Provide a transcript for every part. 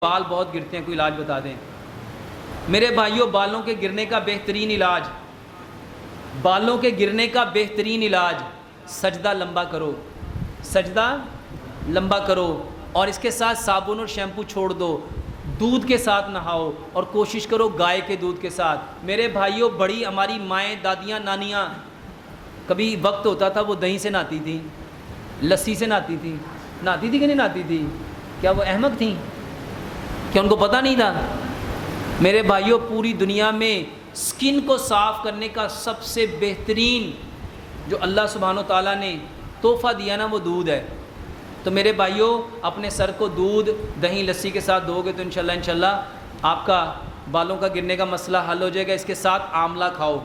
بال بہت گرتے ہیں، کوئی علاج بتا دیں میرے بھائیوں۔ بالوں کے گرنے کا بہترین علاج، بالوں کے گرنے کا بہترین علاج، سجدہ لمبا کرو، سجدہ لمبا کرو، اور اس کے ساتھ صابن اور شیمپو چھوڑ دو، دودھ کے ساتھ نہاؤ، اور کوشش کرو گائے کے دودھ کے ساتھ۔ میرے بھائیوں، بڑی ہماری مائیں، دادیاں، نانیاں، کبھی وقت ہوتا تھا وہ دہی سے نہاتی تھیں، لسی سے نہاتی تھیں، نہاتی تھی کہ نہیں نہاتی تھی؟ کیا وہ احمق تھیں؟ کہ ان کو پتہ نہیں تھا؟ میرے بھائیوں، پوری دنیا میں سکن کو صاف کرنے کا سب سے بہترین جو اللہ سبحانہ و تعالیٰ نے تحفہ دیا نا، وہ دودھ ہے۔ تو میرے بھائیوں، اپنے سر کو دودھ، دہی، لسی کے ساتھ دو گے تو انشاءاللہ آپ کا بالوں کا گرنے کا مسئلہ حل ہو جائے گا۔ اس کے ساتھ آملہ کھاؤ،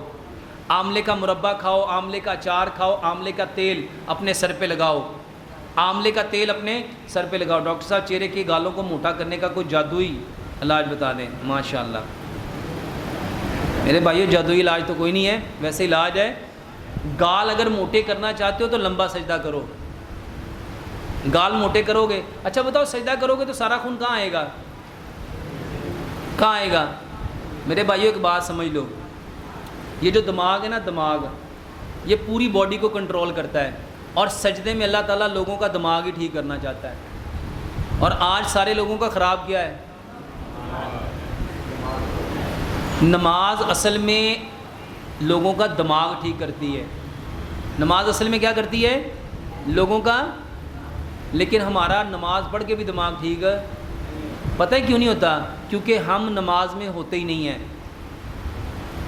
آملے کا مربع کھاؤ، آملے کا اچار کھاؤ، آملے کا تیل اپنے سر پہ لگاؤ، آملے کا تیل اپنے سر پہ لگاؤ۔ ڈاکٹر صاحب، چہرے کی گالوں کو موٹا کرنے کا کوئی جادوئی علاج بتا دیں۔ ماشاءاللہ میرے بھائیو، جادوئی علاج تو کوئی نہیں ہے، ویسے علاج ہے۔ گال اگر موٹے کرنا چاہتے ہو تو لمبا سجدہ کرو، گال موٹے کرو گے۔ اچھا بتاؤ، سجدہ کرو گے تو سارا خون کہاں آئے گا؟ کہاں آئے گا؟ میرے بھائیو، ایک بات سمجھ لو، یہ جو دماغ ہے نا، دماغ یہ پوری باڈی کو کنٹرول کرتا ہے، اور سجدے میں اللہ تعالیٰ لوگوں کا دماغ ہی ٹھیک کرنا چاہتا ہے۔ اور آج سارے لوگوں کا خراب کیا ہے؟ نماز اصل میں لوگوں کا دماغ ٹھیک کرتی ہے، نماز اصل میں کیا کرتی ہے؟ لوگوں کا۔ لیکن ہمارا نماز پڑھ کے بھی دماغ ٹھیک ہے، پتہ ہے کیوں نہیں ہوتا؟ کیونکہ ہم نماز میں ہوتے ہی نہیں ہیں۔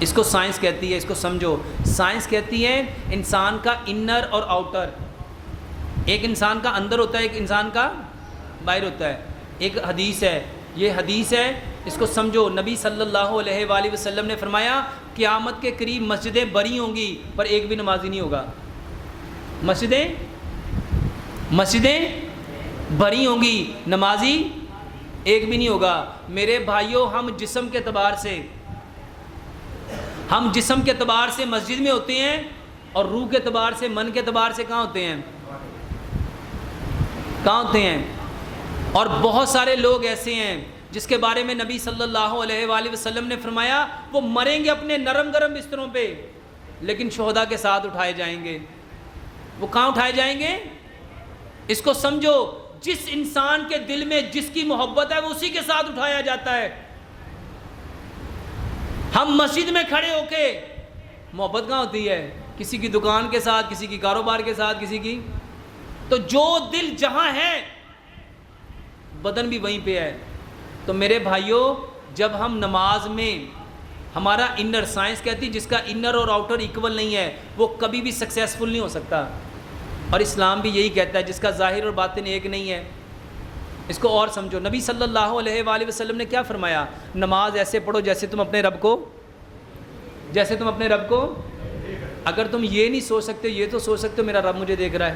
اس کو سائنس کہتی ہے، اس کو سمجھو۔ سائنس کہتی ہے انسان کا انر اور آؤٹر، ایک انسان کا اندر ہوتا ہے، ایک انسان کا باہر ہوتا ہے۔ ایک حدیث ہے، یہ حدیث ہے، اس کو سمجھو۔ نبی صلی اللہ علیہ وآلہ وسلم نے فرمایا قیامت کے قریب مسجدیں بری ہوں گی پر ایک بھی نمازی نہیں ہوگا۔ مسجدیں بری ہوں گی، نمازی ایک بھی نہیں ہوگا۔ میرے بھائیوں، ہم جسم کے اعتبار سے مسجد میں ہوتے ہیں، اور روح کے اعتبار سے، من کے اعتبار سے کہاں ہوتے ہیں؟ اور بہت سارے لوگ ایسے ہیں جس کے بارے میں نبی صلی اللہ علیہ وآلہ وسلم نے فرمایا وہ مریں گے اپنے نرم گرم بستروں پہ، لیکن شہداء کے ساتھ اٹھائے جائیں گے۔ وہ کہاں اٹھائے جائیں گے؟ اس کو سمجھو، جس انسان کے دل میں جس کی محبت ہے وہ اسی کے ساتھ اٹھایا جاتا ہے۔ ہم مسجد میں کھڑے ہو کے محبت کہاں ہوتی ہے؟ کسی کی دکان کے ساتھ، کسی کی کاروبار کے ساتھ، کسی کی۔ تو جو دل جہاں ہے بدن بھی وہیں پہ ہے۔ تو میرے بھائیوں، جب ہم نماز میں ہمارا انر، سائنس کہتی جس کا انر اور آؤٹر ایکول نہیں ہے وہ کبھی بھی سکسیسفل نہیں ہو سکتا، اور اسلام بھی یہی کہتا ہے جس کا ظاہر اور باطن ایک نہیں ہے۔ اس کو اور سمجھو، نبی صلی اللہ علیہ وآلہ وسلم نے کیا فرمایا؟ نماز ایسے پڑھو جیسے تم اپنے رب کو اگر تم یہ نہیں سوچ سکتے، یہ تو سوچ سکتے ہو میرا رب مجھے دیکھ رہا ہے۔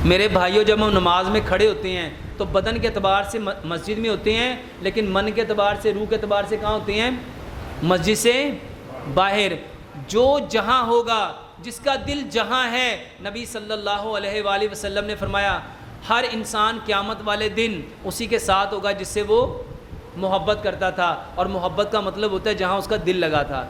میرے بھائیوں، جب ہم نماز میں کھڑے ہوتے ہیں تو بدن کے اعتبار سے مسجد میں ہوتے ہیں، لیکن من کے اعتبار سے، روح کے اعتبار سے کہاں ہوتے ہیں؟ مسجد سے باہر۔ جو جہاں ہوگا، جس کا دل جہاں ہے، نبی صلی اللہ علیہ وآلہ وسلم نے فرمایا ہر انسان قیامت والے دن اسی کے ساتھ ہوگا جس سے وہ محبت کرتا تھا، اور محبت کا مطلب ہوتا ہے جہاں اس کا دل لگا تھا،